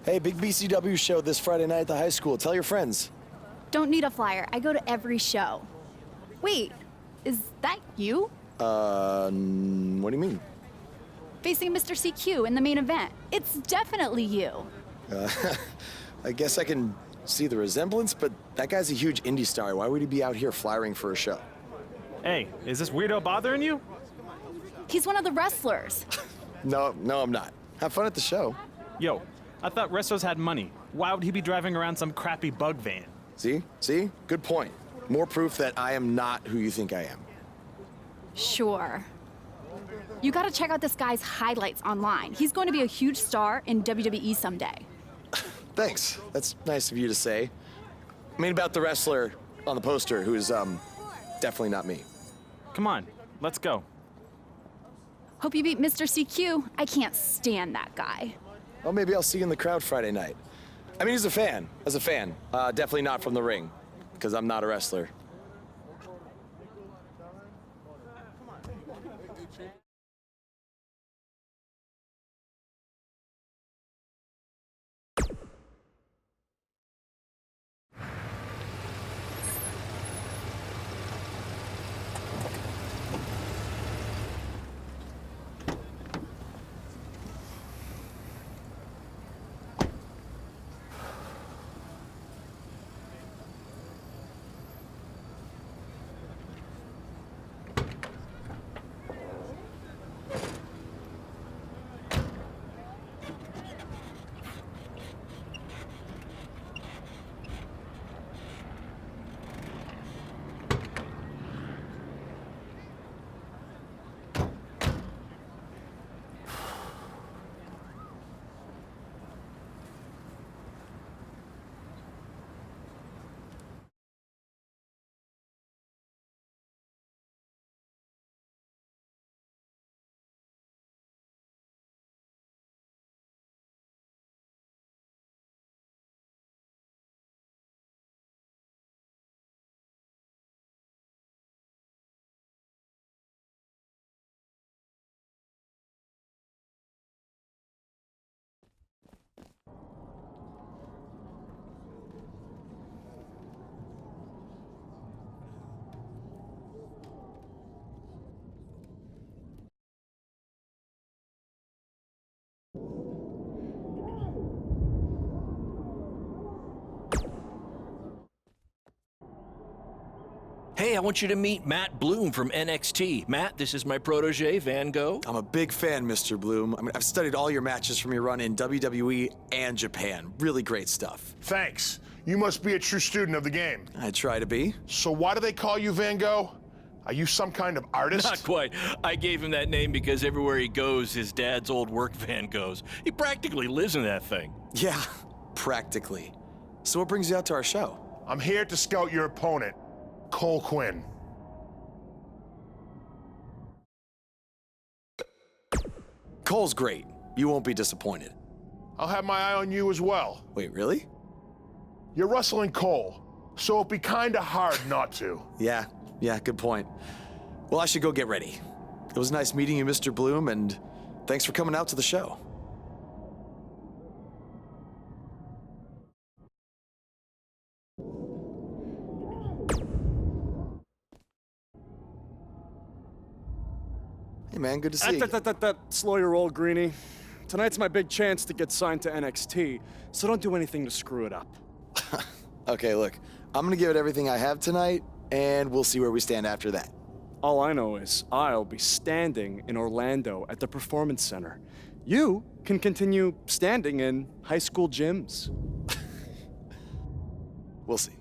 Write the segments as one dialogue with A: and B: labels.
A: Hey, big BCW show this Friday night at the high school. Tell your friends.
B: Don't need a flyer. I go to every show. Wait, is that you?
A: What do you mean?
B: Facing Mr. CQ in the main event. It's definitely you.
A: I guess I can see the resemblance, but that guy's a huge indie star. Why would he be out here flyering for a show?
C: Hey, is this weirdo bothering you?
B: He's one of the wrestlers.
A: No, I'm not. Have fun at the show.
C: Yo, I thought wrestlers had money. Why would he be driving around some crappy bug van?
A: See? Good point. More proof that I am not who you think I am.
B: Sure. You gotta check out this guy's highlights online. He's going to be a huge star in WWE someday.
A: Thanks. That's nice of you to say. I mean about the wrestler on the poster who's, definitely not me.
C: Come on, let's go.
B: Hope you beat Mr. CQ. I can't stand that guy.
A: Well, maybe I'll see you in the crowd Friday night. I mean, as a fan. Definitely not from the ring, because I'm not a wrestler.
D: Hey, I want you to meet Matt Bloom from NXT. Matt, this is my protege, Van Gogh.
A: I'm a big fan, Mr. Bloom. I mean, I've studied all your matches from your run in WWE and Japan. Really great stuff.
E: Thanks. You must be a true student of the game.
A: I try to be.
E: So why do they call you Van Gogh? Are you some kind of artist?
D: Not quite. I gave him that name because everywhere he goes, his dad's old work van goes. He practically lives in that thing.
A: Yeah, practically. So what brings you out to our show?
E: I'm here to scout your opponent, Cole Quinn.
A: Cole's great. You won't be disappointed.
E: I'll have my eye on you as well.
A: Wait, really?
E: You're wrestling Cole, so it'd be kinda hard not to.
A: Yeah, good point. Well, I should go get ready. It was nice meeting you, Mr. Bloom, and thanks for coming out to the show. Hey, man, good to see you.
F: Slow your roll, Greenie. Tonight's my big chance to get signed to NXT, so don't do anything to screw it up.
A: Okay, look, I'm gonna give it everything I have tonight, and we'll see where we stand after that.
F: All I know is I'll be standing in Orlando at the Performance Center. You can continue standing in high school gyms.
A: We'll see.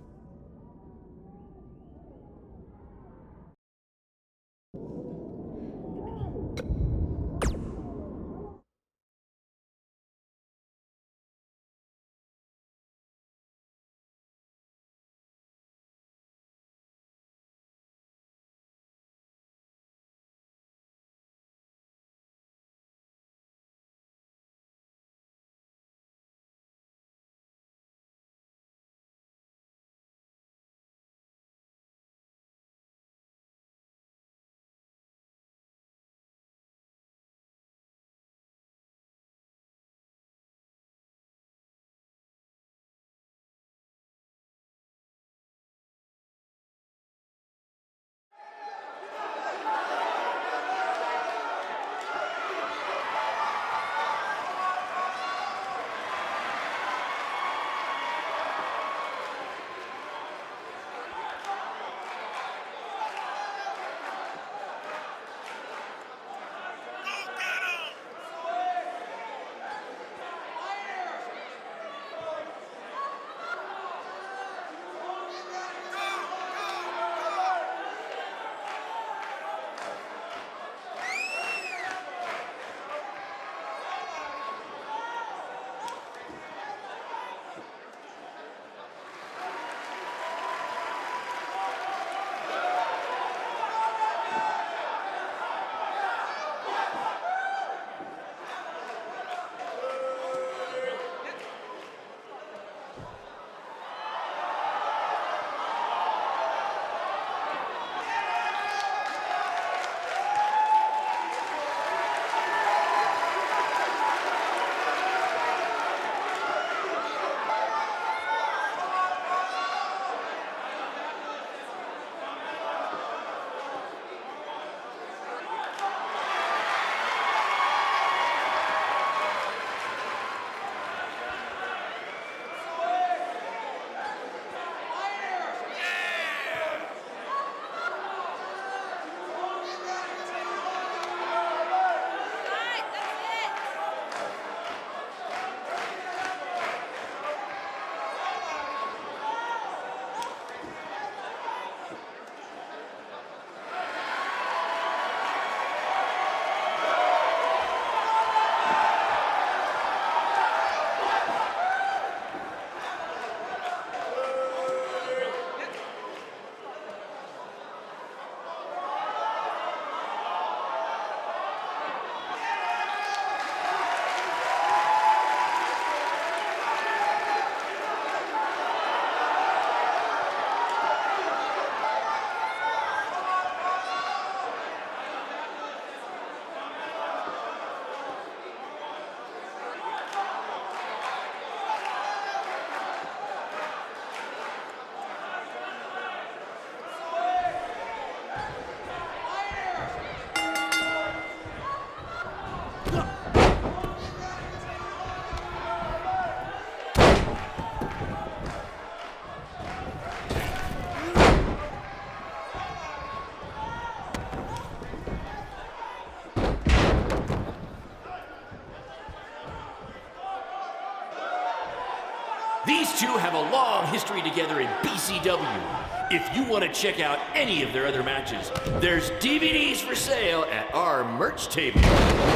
D: These two have a long history together in BCW. If you want to check out any of their other matches, there's DVDs for sale at our merch table.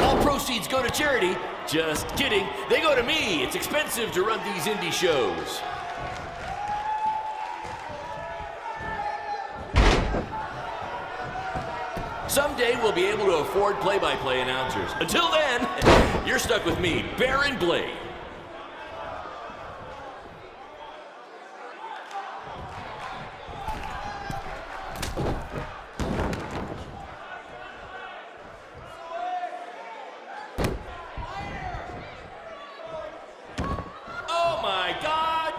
D: All proceeds go to charity. Just kidding. They go to me. It's expensive to run these indie shows. Someday we'll be able to afford play-by-play announcers. Until then, you're stuck with me, Baron Blade. Oh my God!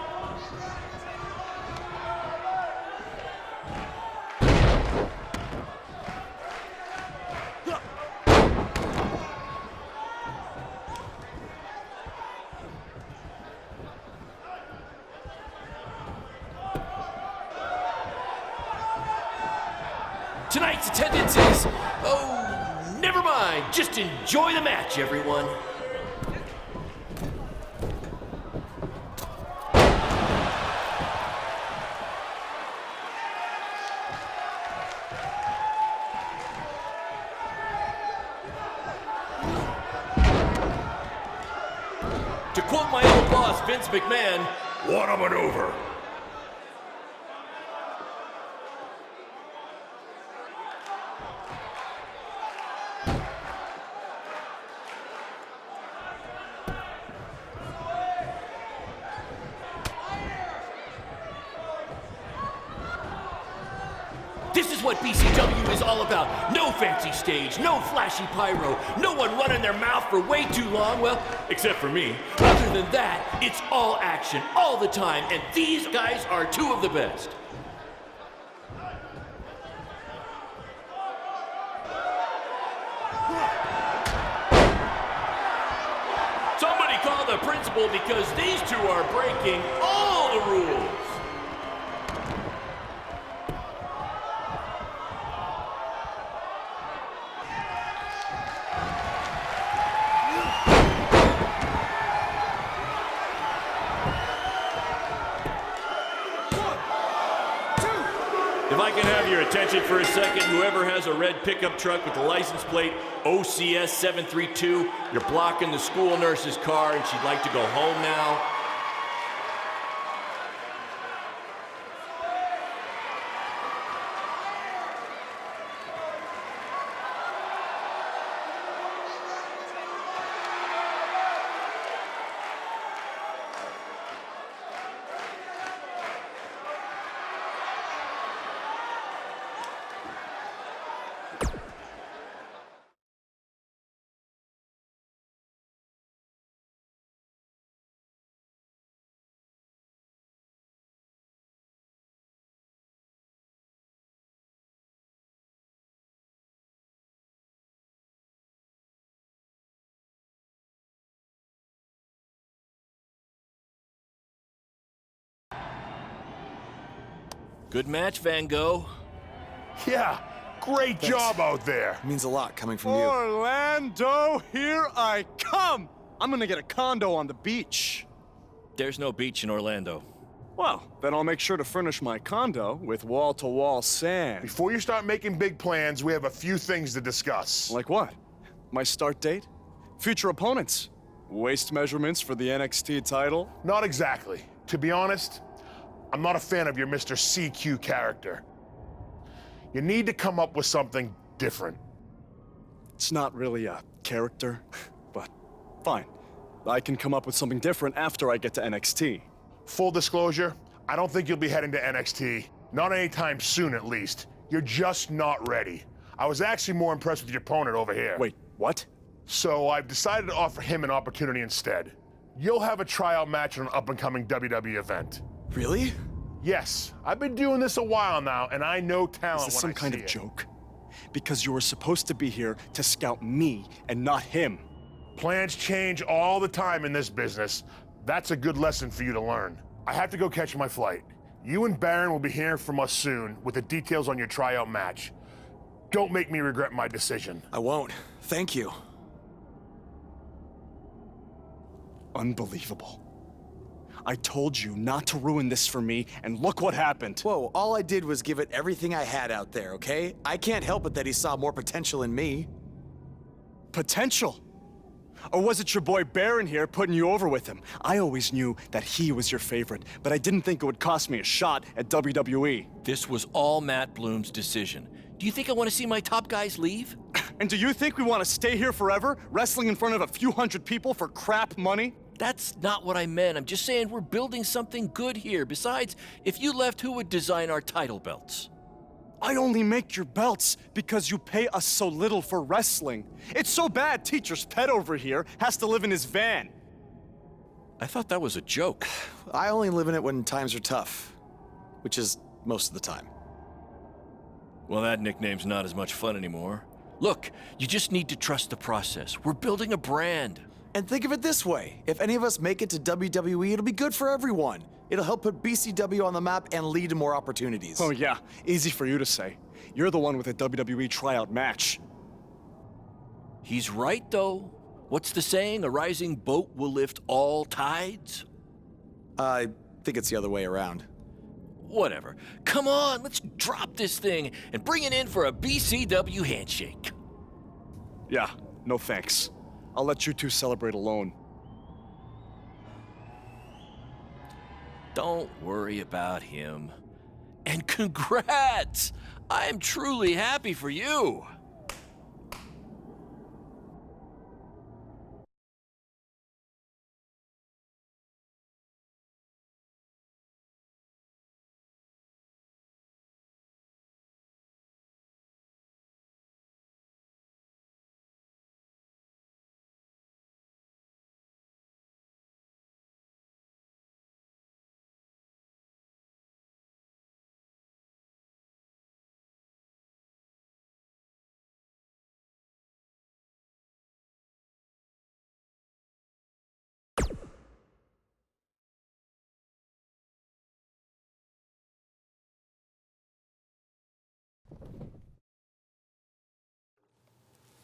D: Tonight's attendance is, oh, never mind. Just enjoy the match, everyone. To quote my old boss, Vince McMahon, what a maneuver. This is what BCW is all about. No fancy stage, no flashy pyro, no one running their mouth for way too long, well, except for me. Other than that, it's all action, all the time, and these guys are two of the best. Somebody call the principal because these two are breaking all the rules. If I can have your attention for a second, whoever has a red pickup truck with the license plate OCS 732, you're blocking the school nurse's car and she'd like to go home now. Good match, Van Gogh.
E: Yeah, great job out there.
A: It means a lot coming from you.
F: Orlando, here I come! I'm gonna get a condo on the beach.
D: There's no beach in Orlando.
F: Well, then I'll make sure to furnish my condo with wall-to-wall sand.
E: Before you start making big plans, we have a few things to discuss.
F: Like what? My start date? Future opponents? Waist measurements for the NXT title?
E: Not exactly. To be honest, I'm not a fan of your Mr. CQ character. You need to come up with something different.
F: It's not really a character, but fine. I can come up with something different after I get to NXT.
E: Full disclosure, I don't think you'll be heading to NXT. Not anytime soon, at least. You're just not ready. I was actually more impressed with your opponent over here.
F: Wait, what?
E: So I've decided to offer him an opportunity instead. You'll have a tryout match on an up-and-coming WWE event.
A: Really?
E: Yes, I've been doing this a while now, and I know talent
F: Is this
E: when
F: some kind
E: I
F: of
E: see it.
F: joke? Because you were supposed to be here to scout me and not him.
E: Plans change all the time in this business. That's a good lesson for you to learn. I have to go catch my flight. You and Baron will be hearing from us soon with the details on your tryout match. Don't make me regret my decision.
A: I won't. Thank you.
F: Unbelievable. I told you not to ruin this for me, and look what happened.
A: Whoa, all I did was give it everything I had out there, okay? I can't help it that he saw more potential in me.
F: Potential? Or was it your boy Baron here putting you over with him? I always knew that he was your favorite, but I didn't think it would cost me a shot at WWE.
D: This was all Matt Bloom's decision. Do you think I want to see my top guys leave?
F: And do you think we want to stay here forever, wrestling in front of a few hundred people for crap money?
D: That's not what I meant. I'm just saying we're building something good here. Besides, if you left, who would design our title belts?
F: I only make your belts because you pay us so little for wrestling. It's so bad Teacher's pet over here has to live in his van.
D: I thought that was a joke.
A: I only live in it when times are tough, which is most of the time.
D: Well, that nickname's not as much fun anymore. Look, you just need to trust the process. We're building a brand.
A: And think of it this way. If any of us make it to WWE, it'll be good for everyone. It'll help put BCW on the map and lead to more opportunities.
F: Oh yeah, easy for you to say. You're the one with a WWE tryout match.
D: He's right, though. What's the saying? A rising boat will lift all tides?
A: I think it's the other way around.
D: Whatever. Come on, let's drop this thing and bring it in for a BCW handshake.
F: Yeah, no thanks. I'll let you two celebrate alone.
D: Don't worry about him. And congrats! I am truly happy for you.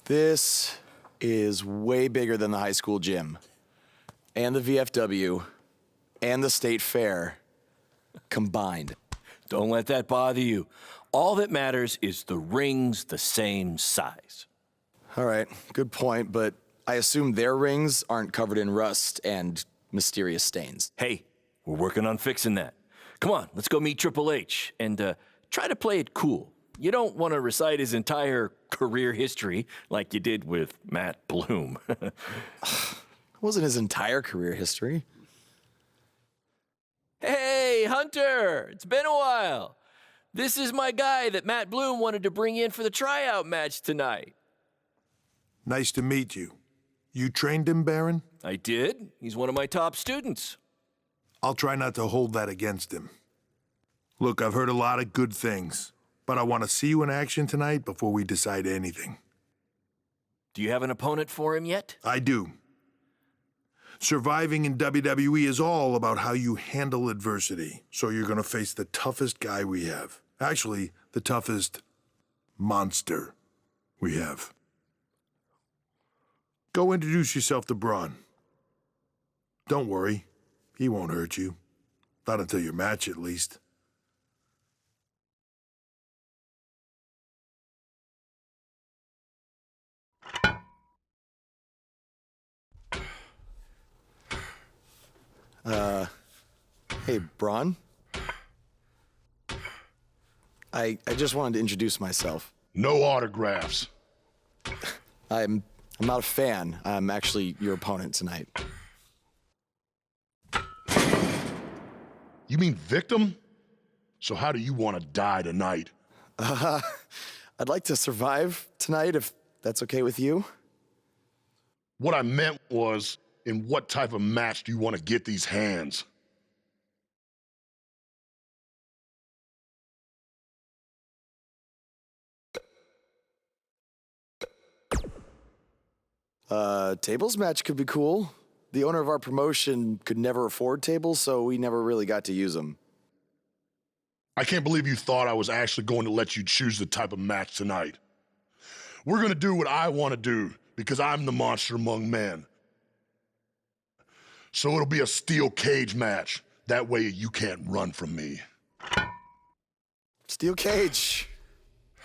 A: This is way bigger than the high school gym, and the VFW, and the state fair combined.
D: Don't let that bother you. All that matters is the ring's the same size.
A: All right, good point, but I assume their rings aren't covered in rust and mysterious stains.
D: Hey, we're working on fixing that. Come on, let's go meet Triple H and try to play it cool. You don't want to recite his entire career history like you did with Matt Bloom.
A: It wasn't his entire career history.
D: Hey, Hunter! It's been a while. This is my guy that Matt Bloom wanted to bring in for the tryout match tonight.
E: Nice to meet you. You trained him, Baron?
D: I did. He's one of my top students.
E: I'll try not to hold that against him. Look, I've heard a lot of good things, but I want to see you in action tonight before we decide anything.
D: Do you have an opponent for him yet?
E: I do. Surviving in WWE is all about how you handle adversity, so you're going to face the toughest guy we have. Actually, the toughest monster we have. Go introduce yourself to Braun. Don't worry, he won't hurt you. Not until your match, at least.
A: Hey, Braun? I just wanted to introduce myself.
G: No autographs.
A: I'm not a fan. I'm actually your opponent tonight.
G: You mean victim? So how do you want to die tonight?
A: I'd like to survive tonight if that's okay with you.
G: What I meant was, in what type of match do you want to get these hands?
A: Tables match could be cool. The owner of our promotion could never afford tables, so we never really got to use them.
G: I can't believe you thought I was actually going to let you choose the type of match tonight. We're going to do what I want to do, because I'm the monster among men. So it'll be a steel cage match. That way you can't run from me.
A: Steel cage.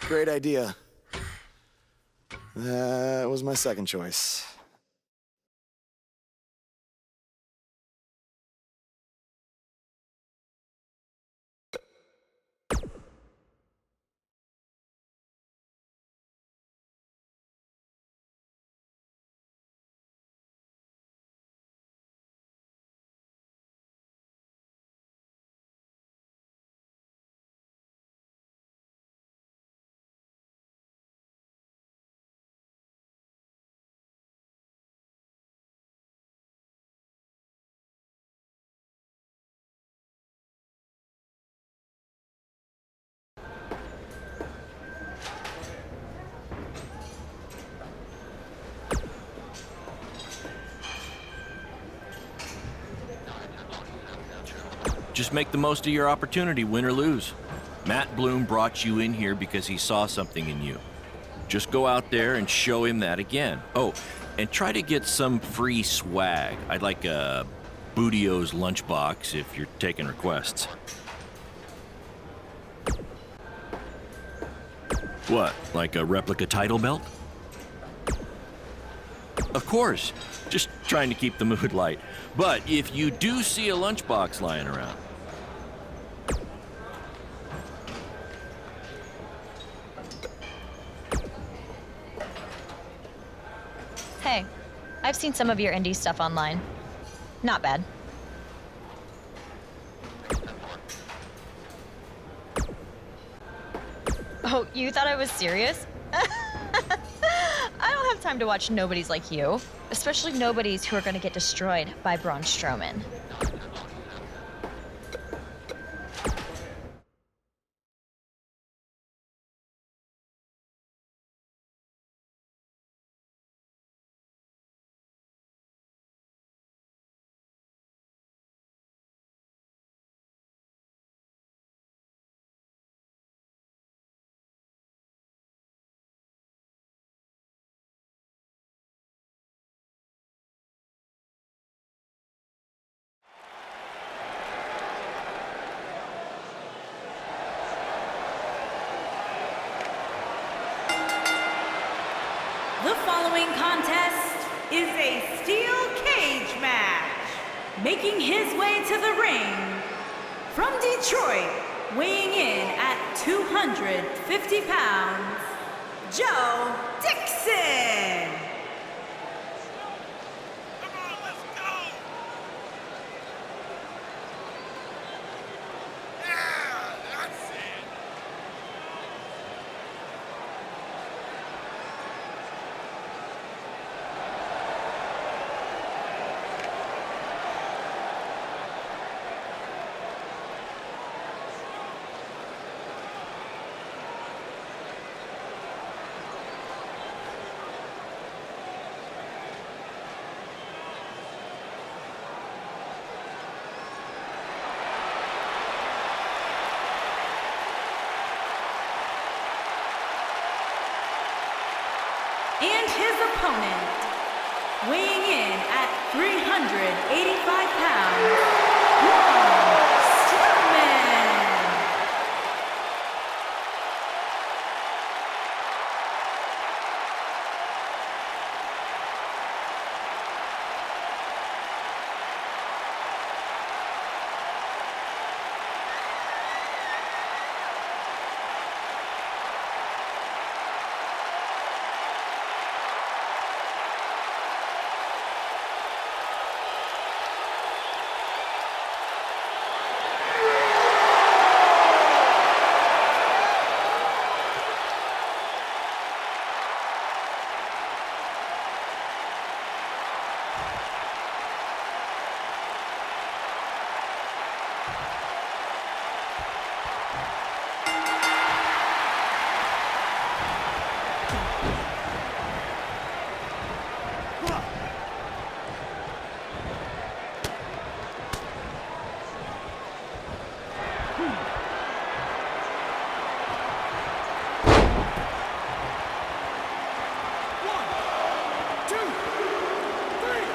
A: Great idea. That was my second choice.
D: Just make the most of your opportunity, win or lose. Matt Bloom brought you in here because he saw something in you. Just go out there and show him that again. Oh, and try to get some free swag. I'd like a Bootio's lunchbox if you're taking requests. What, like a replica title belt? Of course, just trying to keep the mood light. But if you do see a lunchbox lying around,
H: Hey, I've seen some of your indie stuff online. Not bad. Oh, you thought I was serious? I don't have time to watch nobodies like you. Especially nobodies who are gonna get destroyed by Braun Strowman.
I: The following contest is a steel cage match. Making his way to the ring from Detroit, weighing in at 250 pounds, Joe Dixon.
J: Come on, let's go! Yeah, that's it.
I: And his opponent, weighing in at 385 pounds, Braun Strowman.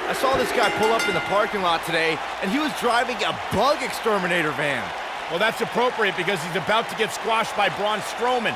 K: I saw this guy pull up in the parking lot today, and he was driving a bug exterminator van.
L: Well, that's appropriate because he's about to get squashed by Braun Strowman.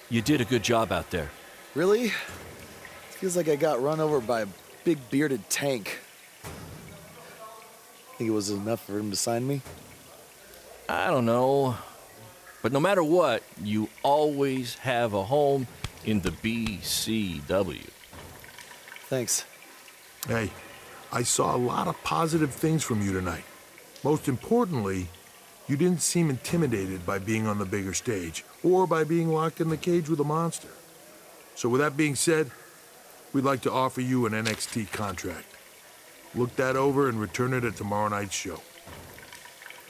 D: You did a good job out there.
A: Really? Feels like I got run over by a big bearded tank. Think it was enough for him to sign me?
D: I don't know. But no matter what, you always have a home in the BCW.
A: Thanks.
G: Hey, I saw a lot of positive things from you tonight. Most importantly, you didn't seem intimidated by being on the bigger stage or by being locked in the cage with a monster. So with that being said, we'd like to offer you an NXT contract. Look that over and return it at tomorrow night's show.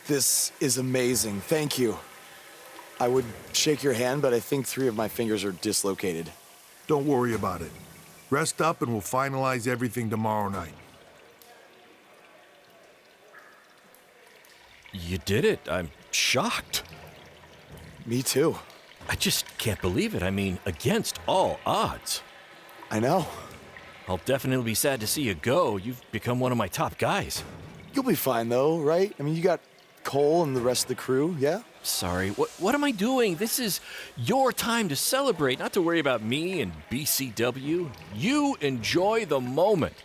A: This is amazing. Thank you. I would shake your hand, but I think 3 of my fingers are dislocated.
G: Don't worry about it. Rest up and we'll finalize everything tomorrow night.
D: You did it. I'm shocked.
A: Me too.
D: I just can't believe it. I mean, against all odds.
A: I know.
D: I'll definitely be sad to see you go. You've become one of my top guys.
A: You'll be fine though, right? I mean, you got Cole and the rest of the crew, yeah?
D: Sorry, what am I doing? This is your time to celebrate, not to worry about me and BCW. You enjoy the moment.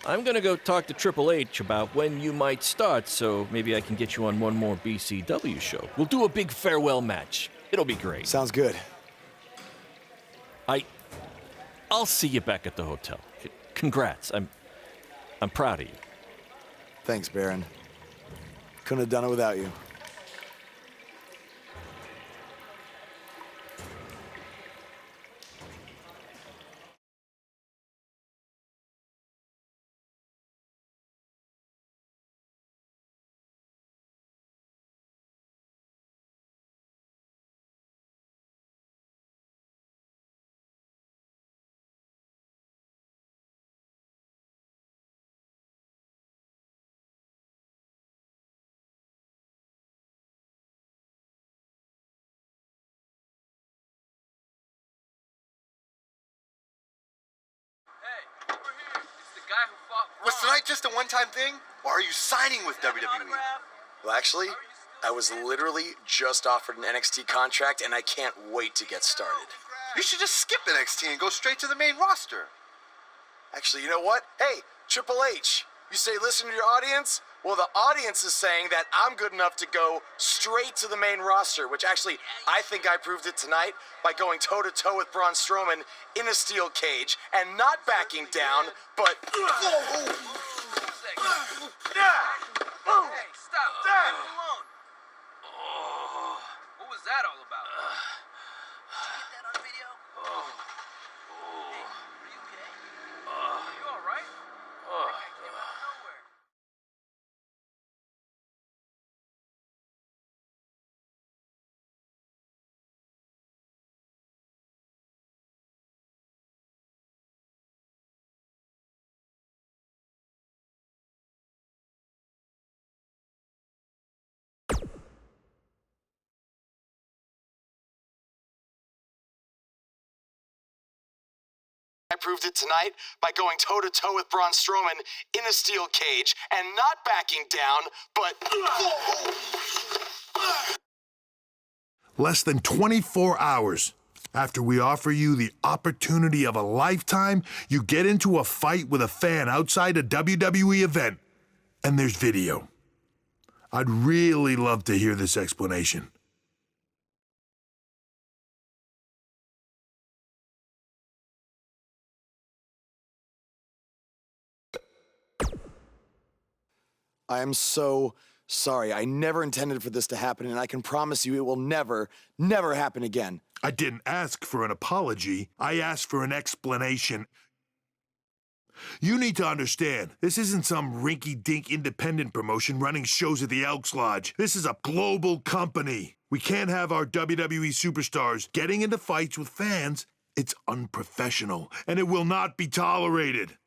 D: I'm gonna go talk to Triple H about when you might start, so maybe I can get you on one more BCW show. We'll do a big farewell match. It'll be great.
A: Sounds good.
D: I'll see you back at the hotel. Congrats. I'm proud of you.
A: Thanks, Baron. Couldn't have done it without you.
M: Was tonight just a one-time thing, or are you signing with WWE?
A: Well, actually, I was literally just offered an NXT contract, and I can't wait to get started.
M: You should just skip NXT and go straight to the main roster.
A: Actually, you know what? Hey, Triple H, you say listen to your audience? Well, the audience is saying that I'm good enough to go straight to the main roster, which actually, I think I proved it tonight by going toe-to-toe with Braun Strowman in a steel cage and not backing down, but...
J: Hey, stop. Leave him alone. What was that all about? Did you get that on video? Hey, are you okay? Are you all right? That guy came out of nowhere.
A: I proved it tonight by going toe-to-toe with Braun Strowman in a steel cage and not backing down, but...
G: Less than 24 hours after we offer you the opportunity of a lifetime, you get into a fight with a fan outside a WWE event, and there's video. I'd really love to hear this explanation.
A: I am so sorry. I never intended for this to happen, and I can promise you it will never, never happen again.
G: I didn't ask for an apology. I asked for an explanation. You need to understand, this isn't some rinky-dink independent promotion running shows at the Elks Lodge. This is a global company. We can't have our WWE superstars getting into fights with fans. It's unprofessional, and it will not be tolerated.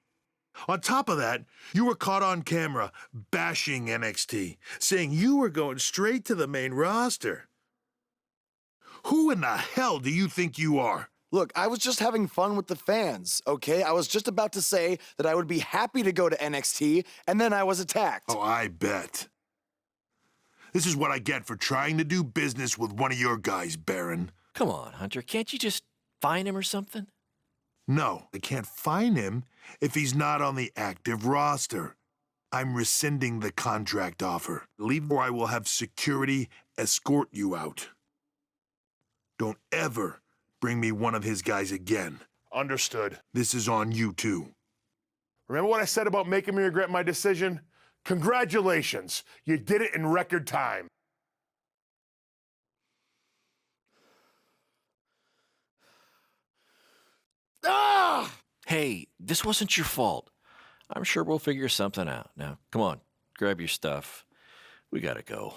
G: On top of that, you were caught on camera bashing NXT, saying you were going straight to the main roster. Who in the hell do you think you are?
A: Look, I was just having fun with the fans, okay? I was just about to say that I would be happy to go to NXT, and then I was attacked.
G: Oh, I bet. This is what I get for trying to do business with one of your guys, Baron.
D: Come on, Hunter. Can't you just fine him or something?
G: No, I can't fine him if he's not on the active roster. I'm rescinding the contract offer. Leave or I will have security escort you out. Don't ever bring me one of his guys again.
E: Understood.
G: This is on you, too.
E: Remember what I said about making me regret my decision? Congratulations. You did it in record time.
D: Ah! Hey, this wasn't your fault. I'm sure we'll figure something out. Now, come on, grab your stuff. We gotta go.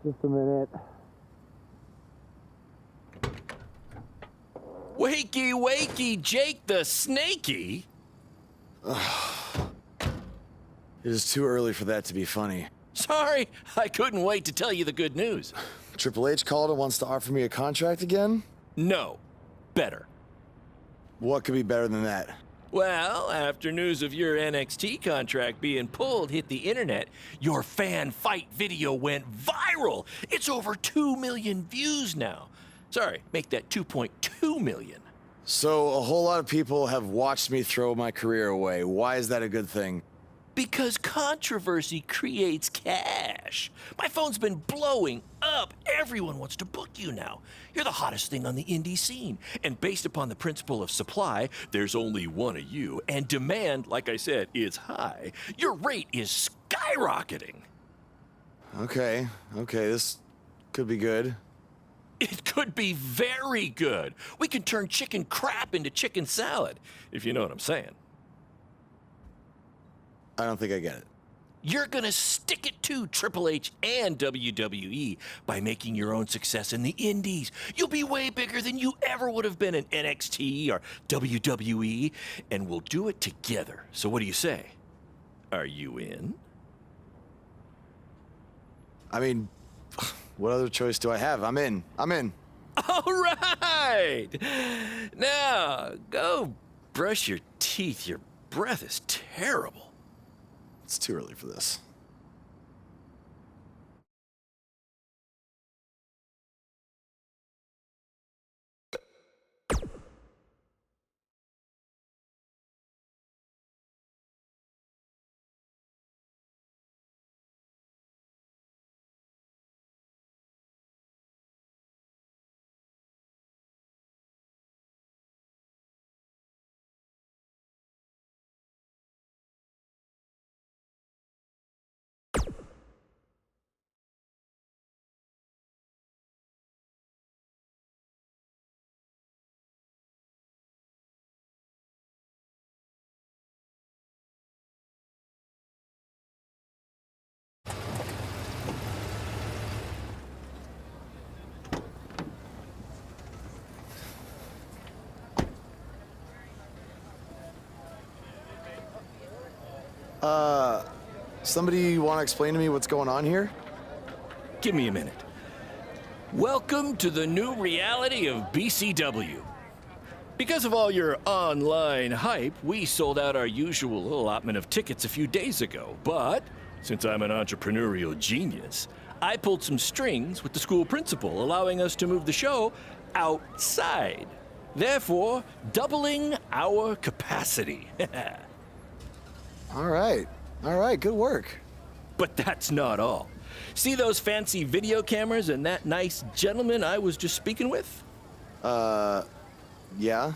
A: Just a minute.
D: Wakey, wakey, Jake the Snakey.
A: It is too early for that to be funny.
D: Sorry, I couldn't wait to tell you the good news.
A: Triple H called and wants to offer me a contract again?
D: No, better.
A: What could be better than that?
D: Well, after news of your NXT contract being pulled hit the internet, your fan fight video went viral. It's over 2 million views now. Sorry, make that 2.2 million.
A: So a whole lot of people have watched me throw my career away. Why is that a good thing?
D: Because controversy creates cash. My phone's been blowing up. Everyone wants to book you now. You're the hottest thing on the indie scene. And based upon the principle of supply, there's only one of you. And demand, like I said, is high. Your rate is skyrocketing.
A: Okay, this could be good.
D: It could be very good. We can turn chicken crap into chicken salad, if you know what I'm saying.
A: I don't think I get it.
D: You're gonna stick it to Triple H and WWE by making your own success in the indies. You'll be way bigger than you ever would have been in NXT or WWE, and we'll do it together. So what do you say? Are you in?
A: I mean, what other choice do I have? I'm in.
D: All right! Now, go brush your teeth. Your breath is terrible.
A: It's too early for this. Somebody want to explain to me what's going on here?
D: Give me a minute. Welcome to the new reality of BCW. Because of all your online hype, we sold out our usual allotment of tickets a few days ago. But since I'm an entrepreneurial genius, I pulled some strings with the school principal, allowing us to move the show outside, therefore doubling our capacity.
A: All right, good work.
D: But that's not all. See those fancy video cameras and that nice gentleman I was just speaking with?
A: Yeah?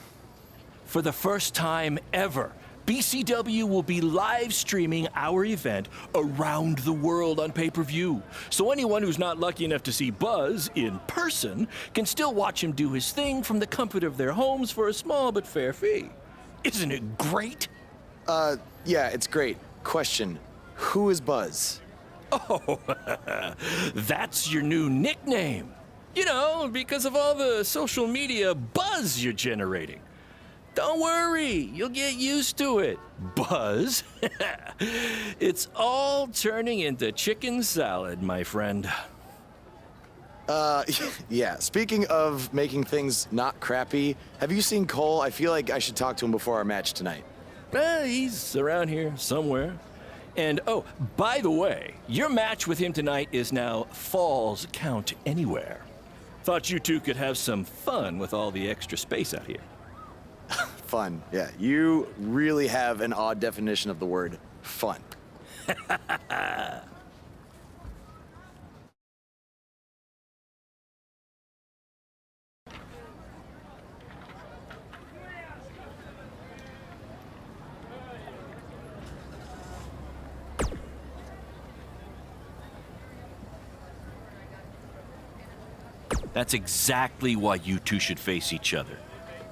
D: For the first time ever, BCW will be live streaming our event around the world on pay-per-view. So anyone who's not lucky enough to see Buzz in person can still watch him do his thing from the comfort of their homes for a small but fair fee. Isn't it great?
A: Yeah, it's great. Question, who is Buzz?
D: Oh, that's your new nickname. You know, because of all the social media buzz you're generating. Don't worry, you'll get used to it. Buzz? It's all turning into chicken salad, my friend.
A: Yeah, speaking of making things not crappy, have you seen Cole? I feel like I should talk to him before our match tonight.
D: He's around here somewhere. And oh, by the way, your match with him tonight is now Falls Count Anywhere. Thought you two could have some fun with all the extra space out here.
A: Fun, yeah. You really have an odd definition of the word fun.
D: That's exactly why you two should face each other.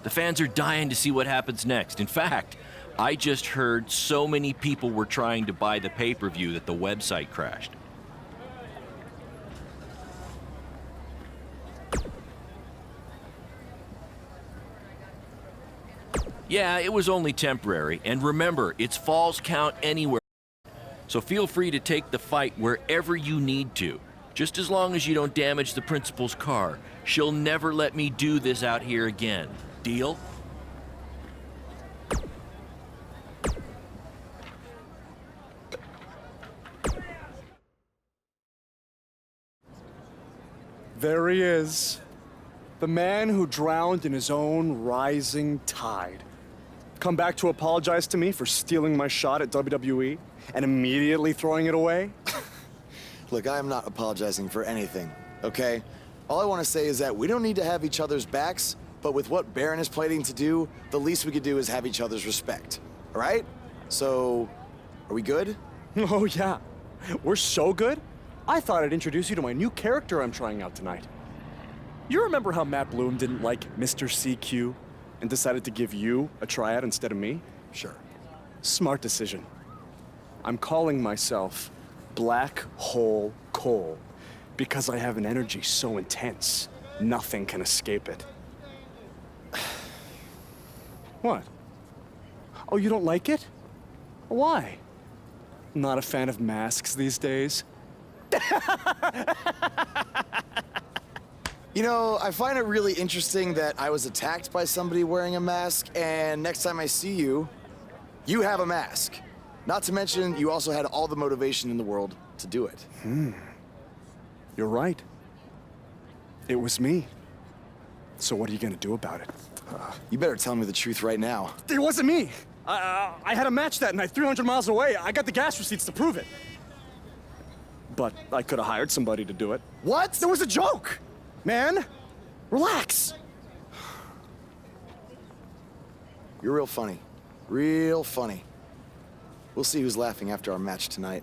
D: The fans are dying to see what happens next. In fact, I just heard so many people were trying to buy the pay-per-view that the website crashed. Yeah, it was only temporary. And remember, it's Falls Count Anywhere. So feel free to take the fight wherever you need to. Just as long as you don't damage the principal's car. She'll never let me do this out here again. Deal?
F: There he is. The man who drowned in his own rising tide. Come back to apologize to me for stealing my shot at WWE and immediately throwing it away?
A: Look, I am not apologizing for anything, okay? All I want to say is that we don't need to have each other's backs, but with what Baron is planning to do, the least we could do is have each other's respect, all right? So, are we good?
F: Oh, yeah. We're so good? I thought I'd introduce you to my new character I'm trying out tonight. You remember how Matt Bloom didn't like Mr. CQ and decided to give you a tryout instead of me?
A: Sure.
F: Smart decision. I'm calling myself Black Hole Cole because I have an energy so intense, nothing can escape it. What? Oh, you don't like it? Why? Not a fan of masks these days?
A: You know, I find it really interesting that I was attacked by somebody wearing a mask, and next time I see you, you have a mask. Not to mention, you also had all the motivation in the world to do it.
F: You're right. It was me. So what are you gonna do about it?
A: You better tell me the truth right now.
F: It wasn't me! I had a match that night, 300 miles away. I got the gas receipts to prove it. But I could have hired somebody to do it.
A: What?
F: There was a joke! Man, relax.
A: You're real funny. Real funny. We'll see who's laughing after our match tonight.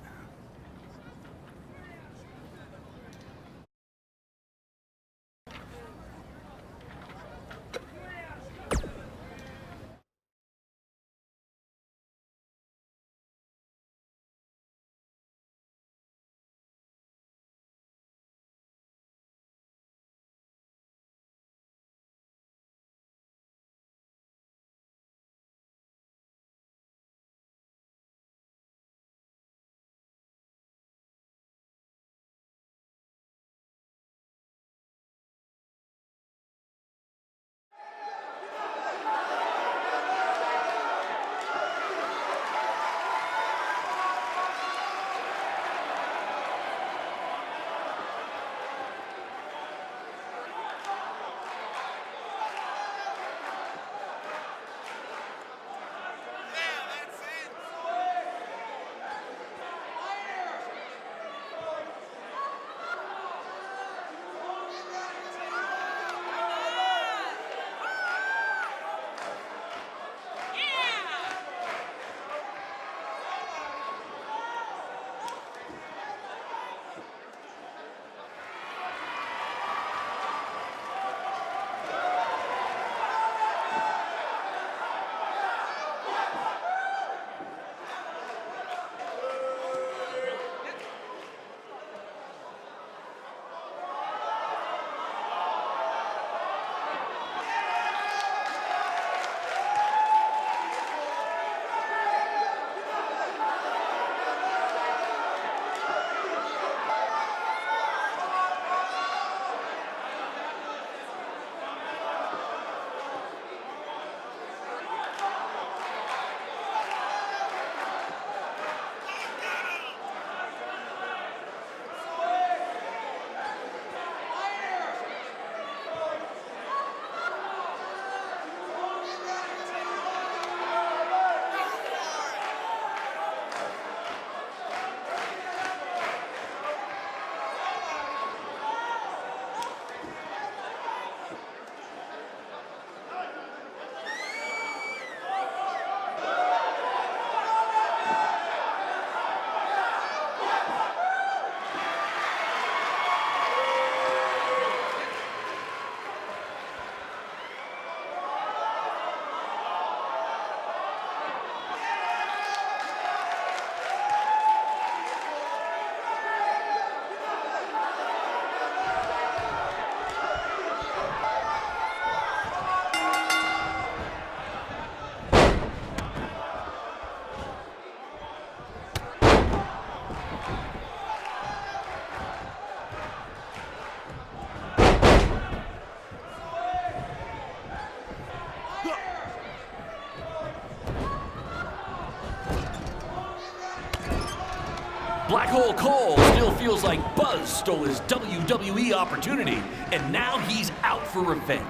D: Black Hole Cole still feels like Buzz stole his WWE opportunity, and now he's out for revenge.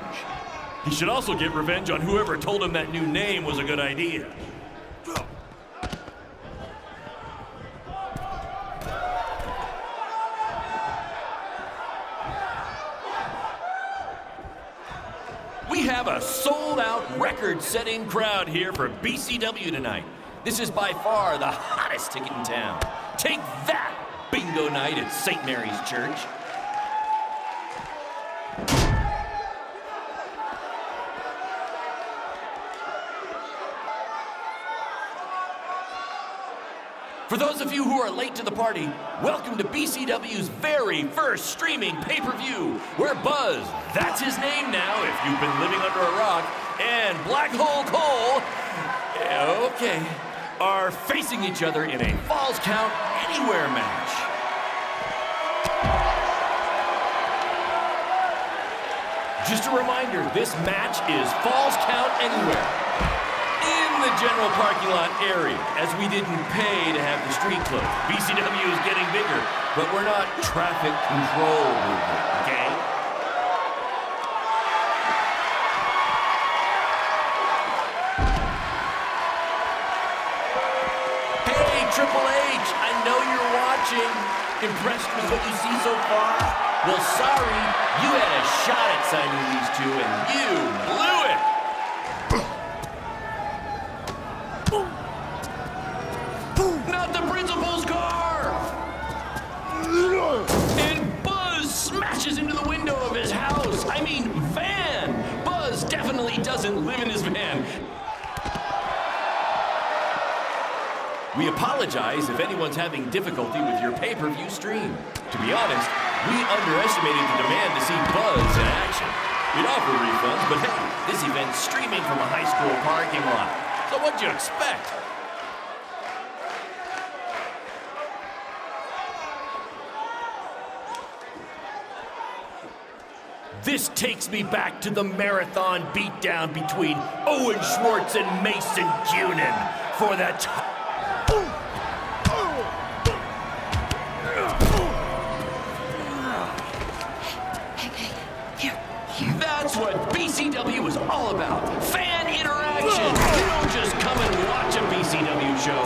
D: He should also get revenge on whoever told him that new name was a good idea. We have a sold-out, record-setting crowd here for BCW tonight. This is by far the hottest ticket in town. Take that, bingo night at St. Mary's Church. For those of you who are late to the party, welcome to BCW's very first streaming pay-per-view, where Buzz, that's his name now if you've been living under a rock, and Black Hole Cole, okay, are facing each other in a Falls Count Anywhere match. Just a reminder, this match is Falls Count Anywhere. In the general parking lot area, as we didn't pay to have the street closed. BCW is getting bigger, but we're not traffic control movement, okay? Hey, Triple H, I know you're watching. Impressed with what you see so far? Well, sorry, you had a shot at signing these two, and you blew it. Not the principal's car! And Buzz smashes into the window of his house. I mean, van! Buzz definitely doesn't live in his van. We apologize if anyone's having difficulty with your pay-per-view stream. To be honest, we underestimated the demand to see Buzz in action. We'd offer refunds, but hey, this event's streaming from a high school parking lot. So what'd you expect? This takes me back to the marathon beatdown between Owen Schwartz and Mason Cunin for the That's what BCW is all about. Fan interaction. You don't just come and watch a BCW show.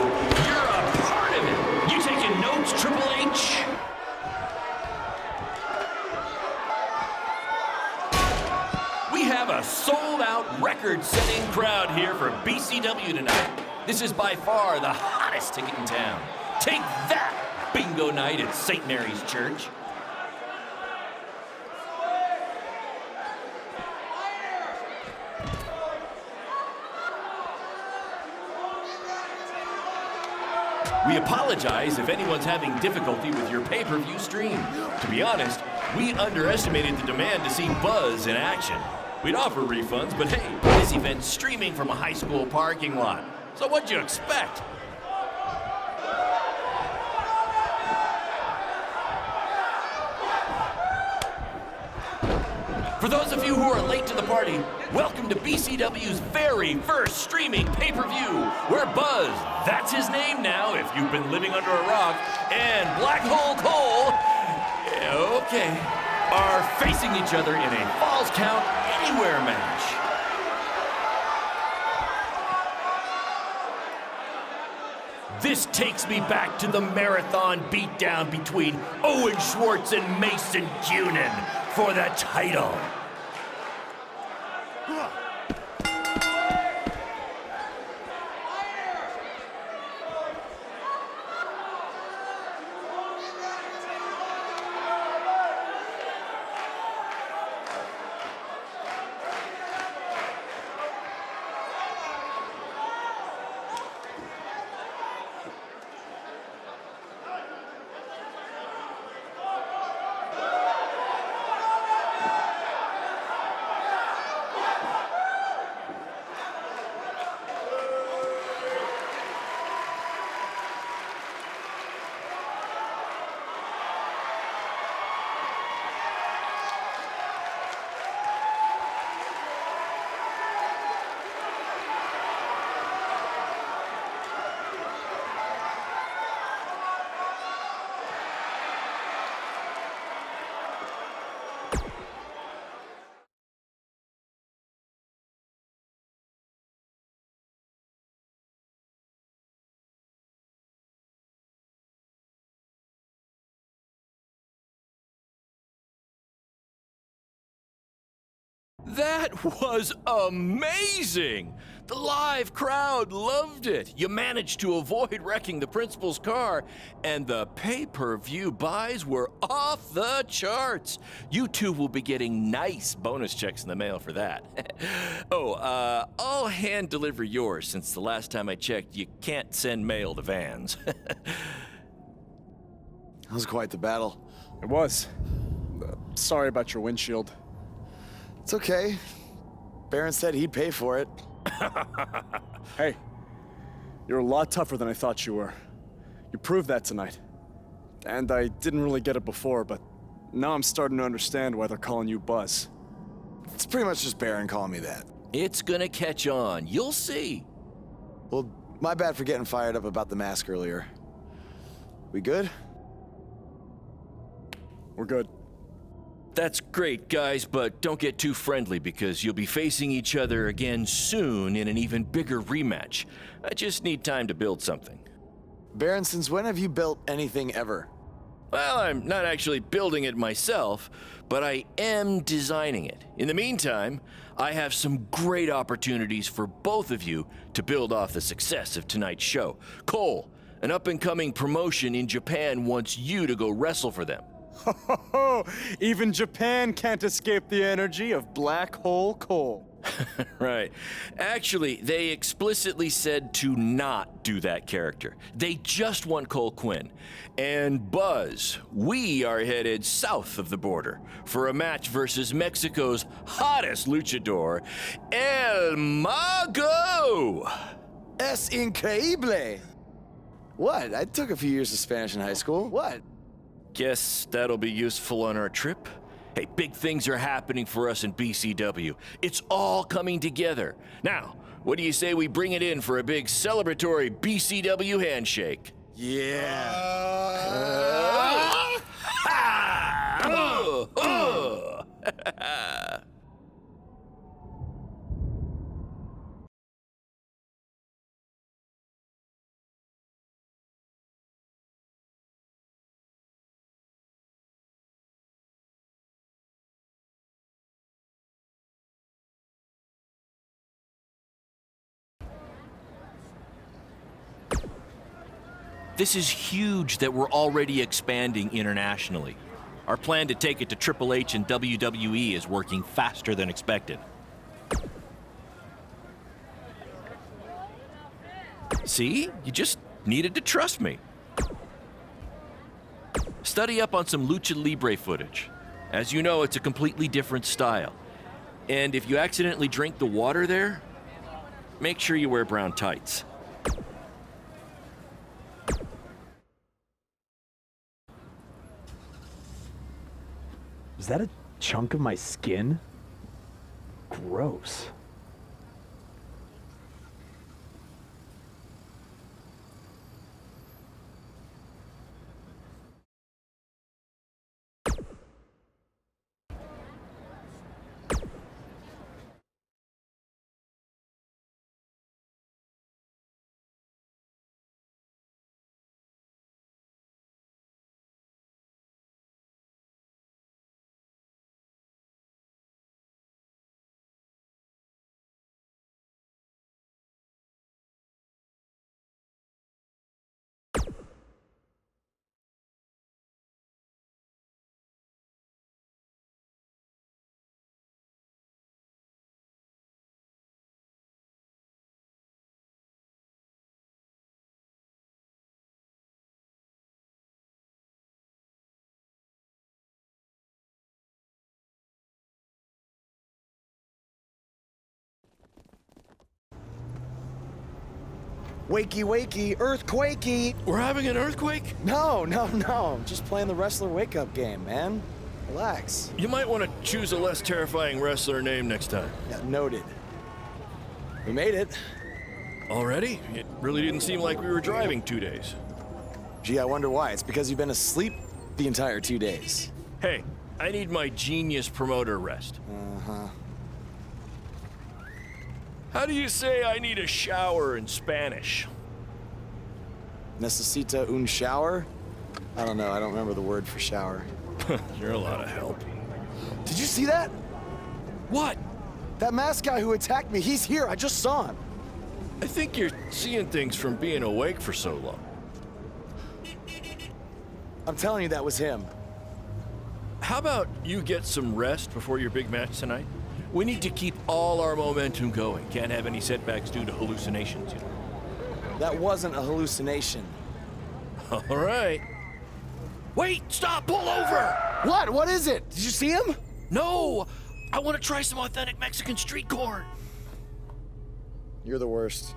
D: You're a part of it. You taking notes, Triple H? We have a sold-out, record-setting crowd here for BCW tonight. This is by far the hottest ticket in town. Take that, bingo night at St. Mary's Church. We apologize if anyone's having difficulty with your pay-per-view stream. To be honest, we underestimated the demand to see Buzz in action. We'd offer refunds, but hey, this event's streaming from a high school parking lot. So what'd you expect? For those of you who are late to the party, welcome to BCW's very first streaming pay-per-view, where Buzz, that's his name now if you've been living under a rock, and Black Hole Cole, okay, are facing each other in a Falls Count Anywhere match. This takes me back to the marathon beatdown between Owen Schwartz and Mason Cunin for the title. That was amazing! The live crowd loved it. You managed to avoid wrecking the principal's car, and the pay-per-view buys were off the charts. You two will be getting nice bonus checks in the mail for that. I'll hand deliver yours since the last time I checked, you can't send mail to vans.
A: That was quite the battle.
F: It was. Sorry about your windshield.
A: It's okay. Baron said he'd pay for it.
F: Hey, you're a lot tougher than I thought you were. You proved that tonight. And I didn't really get it before, but now I'm starting to understand why they're calling you Buzz.
A: It's pretty much just Baron calling me that.
D: It's gonna catch on. You'll see.
A: Well, my bad for getting fired up about the mask earlier. We good?
F: We're good.
D: That's great, guys, but don't get too friendly because you'll be facing each other again soon in an even bigger rematch. I just need time to build something.
A: Baron, since when have you built anything ever?
D: Well, I'm not actually building it myself, but I am designing it. In the meantime, I have some great opportunities for both of you to build off the success of tonight's show. Cole, an up-and-coming promotion in Japan wants you to go wrestle for them.
F: Even Japan can't escape the energy of Black Hole Cole.
D: Right. Actually, they explicitly said to not do that character. They just want Cole Quinn. And Buzz, we are headed south of the border for a match versus Mexico's hottest luchador, El Mago!
A: Es increíble! What? I took a few years of Spanish in high school. What?
D: Guess that'll be useful on our trip. Hey, big things are happening for us in BCW. It's all coming together. Now, what do you say we bring it in for a big celebratory BCW handshake?
A: Yeah.
D: This is huge that we're already expanding internationally. Our plan to take it to Triple H and WWE is working faster than expected. See? You just needed to trust me. Study up on some Lucha Libre footage. As you know, it's a completely different style. And if you accidentally drink the water there, make sure you wear brown tights.
N: Is that a chunk of my skin? Gross.
A: Wakey, wakey, earthquakey.
D: We're having an earthquake?
A: No. Just playing the wrestler wake-up game, man. Relax.
D: You might want to choose a less terrifying wrestler name next time.
A: Yeah, noted. We made it.
D: Already? It really didn't seem like we were driving 2 days.
A: Gee, I wonder why. It's because you've been asleep the entire 2 days.
D: Hey, I need my genius promoter rest.
A: Uh-huh.
D: How do you say I need a shower in Spanish?
A: Necesita un shower? I don't know. I don't remember the word for shower.
D: You're a lot of help.
A: Did you see that?
D: What?
F: That masked guy who attacked me, he's here. I just saw him.
D: I think you're seeing things from being awake for so long.
F: I'm telling you, that was him.
D: How about you get some rest before your big match tonight? We need to keep all our momentum going. Can't have any setbacks due to hallucinations, you know.
F: That wasn't a hallucination.
D: All right. Wait, stop, pull over!
F: What? What is it? Did you see him?
D: No! I want to try some authentic Mexican street corn.
F: You're the worst.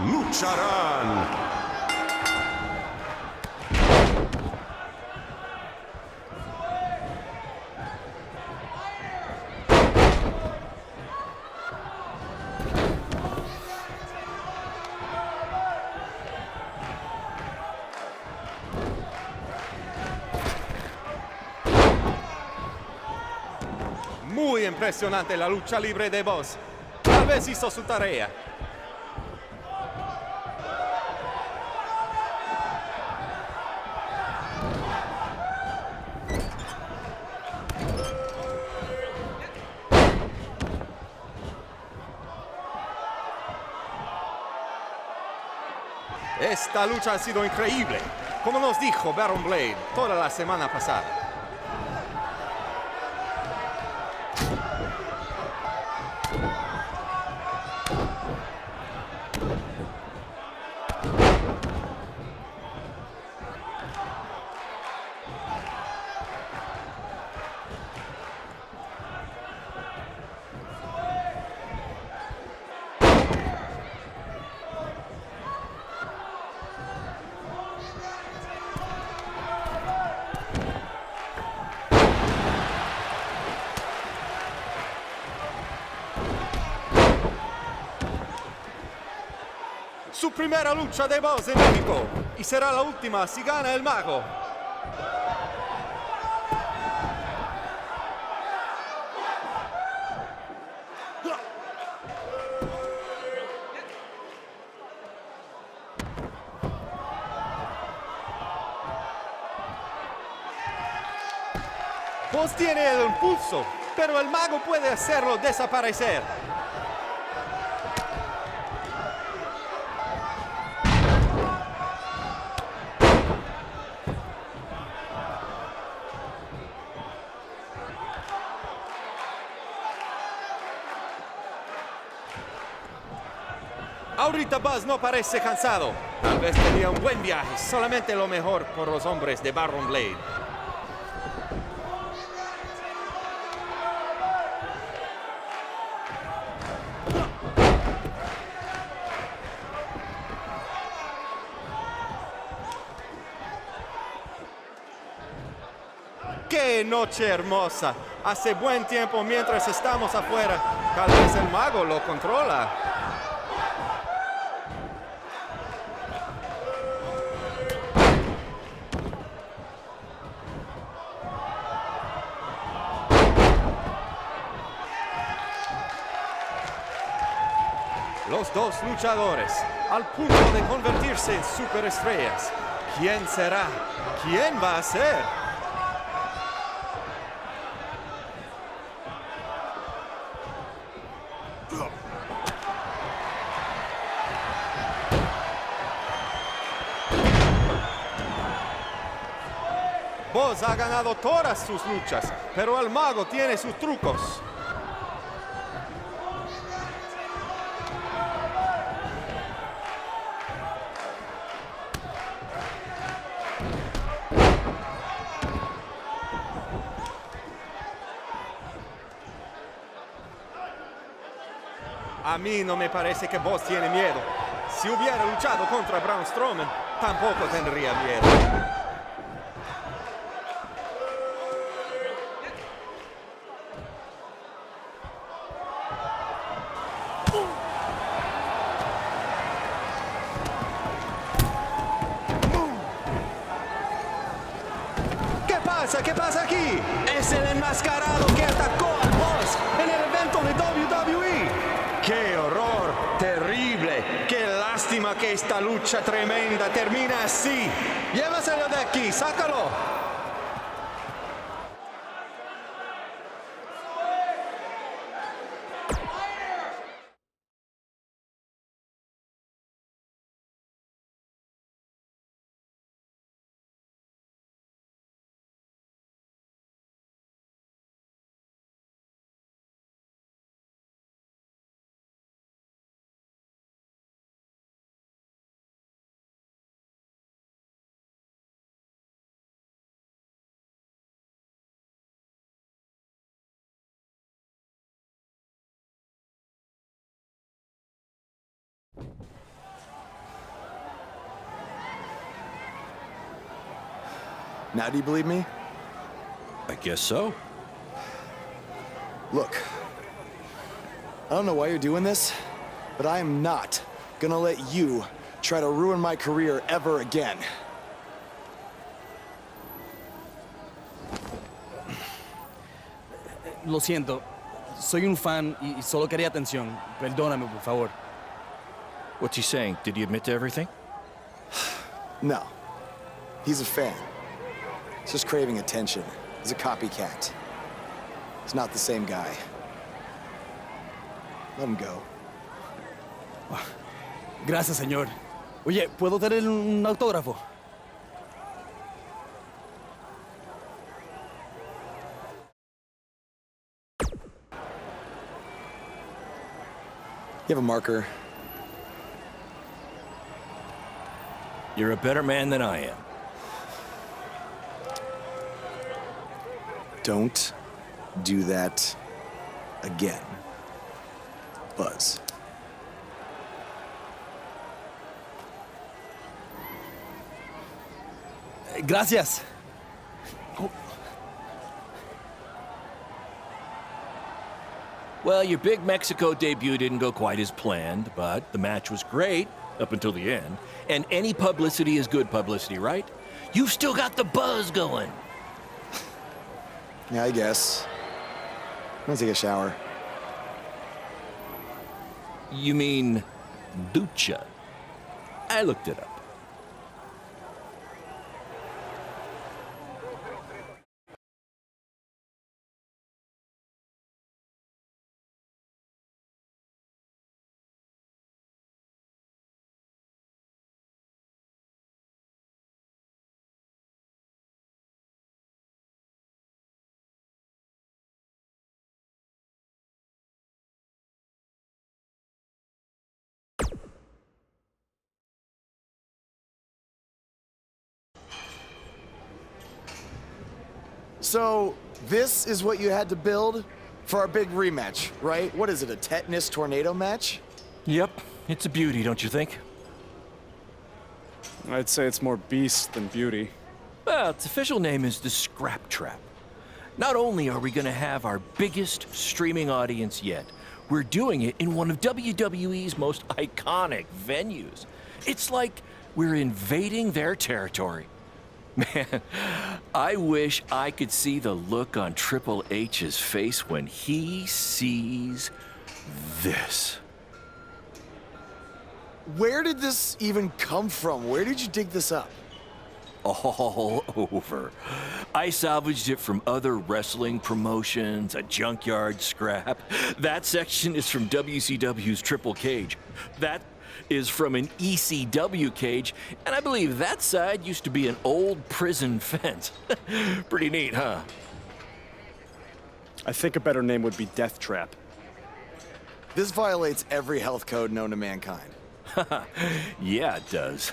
O: lucharán.
P: Muy impresionante la lucha libre de Boss. Tal vez hizo su tarea. Esta lucha ha sido increíble, como nos dijo Baron Blade toda la semana pasada. Su primera lucha de Boss en México y será la última si gana el mago. Boss tiene el impulso, pero el mago puede hacerlo desaparecer. Ahorita Buzz no parece cansado. Tal vez tenía un buen viaje. Solamente lo mejor por los hombres de Baron Blade. ¡Qué noche hermosa! Hace buen tiempo mientras estamos afuera. Tal vez el mago lo controla. Los dos luchadores, al punto de convertirse en superestrellas. ¿Quién será? ¿Quién va a ser? Buzz ha ganado todas sus luchas, pero el mago tiene sus trucos. A mí no me parece que Buzz tiene miedo. Si hubiera luchado contra Braun Strowman, tampoco tendría miedo. ¿Qué pasa aquí? Es el enmascarado que atacó al Buzz en el evento de WWE. ¡Qué horror! ¡Terrible! ¡Qué lástima que esta lucha tremenda termina así! ¡Llévaselo de aquí! ¡Sácalo!
F: Now do you believe me?
D: I guess so.
F: Look, I don't know why you're doing this, but I am not gonna let you try to ruin my career ever again.
O: Lo siento, soy un fan y solo quería atención. Perdóname, por favor.
D: What's he saying? Did he admit to everything?
F: No. He's a fan. He's just craving attention. He's a copycat. He's not the same guy. Let him go.
O: Gracias, señor. Oye, ¿puedo tener un autógrafo?
F: You have a marker?
D: You're a better man than I am.
F: Don't do that again, Buzz.
O: Gracias.
D: Well, your big Mexico debut didn't go quite as planned, but the match was great up until the end. And any publicity is good publicity, right? You've still got the buzz going.
F: Yeah, I guess. I'm gonna take a shower.
D: You mean lucha? I looked it up.
A: So, this is what you had to build for our big rematch, right? What is it, a tetanus tornado match?
Q: Yep, it's a beauty, don't you think?
F: I'd say it's more beast than beauty.
Q: Well, its official name is the Scrap Trap. Not only are we gonna have our biggest streaming audience yet, we're doing it in one of WWE's most iconic venues. It's like we're invading their territory. Man, I wish I could see the look on Triple H's face when he sees this.
A: Where did this even come from? Where did you dig this up?
Q: All over. I salvaged it from other wrestling promotions, a junkyard scrap. That section is from WCW's Triple Cage. That is from an ECW cage, and I believe that side used to be an old prison fence. Pretty neat, huh?
F: I think a better name would be Death Trap.
A: This violates every health code known to mankind.
Q: Yeah, it does.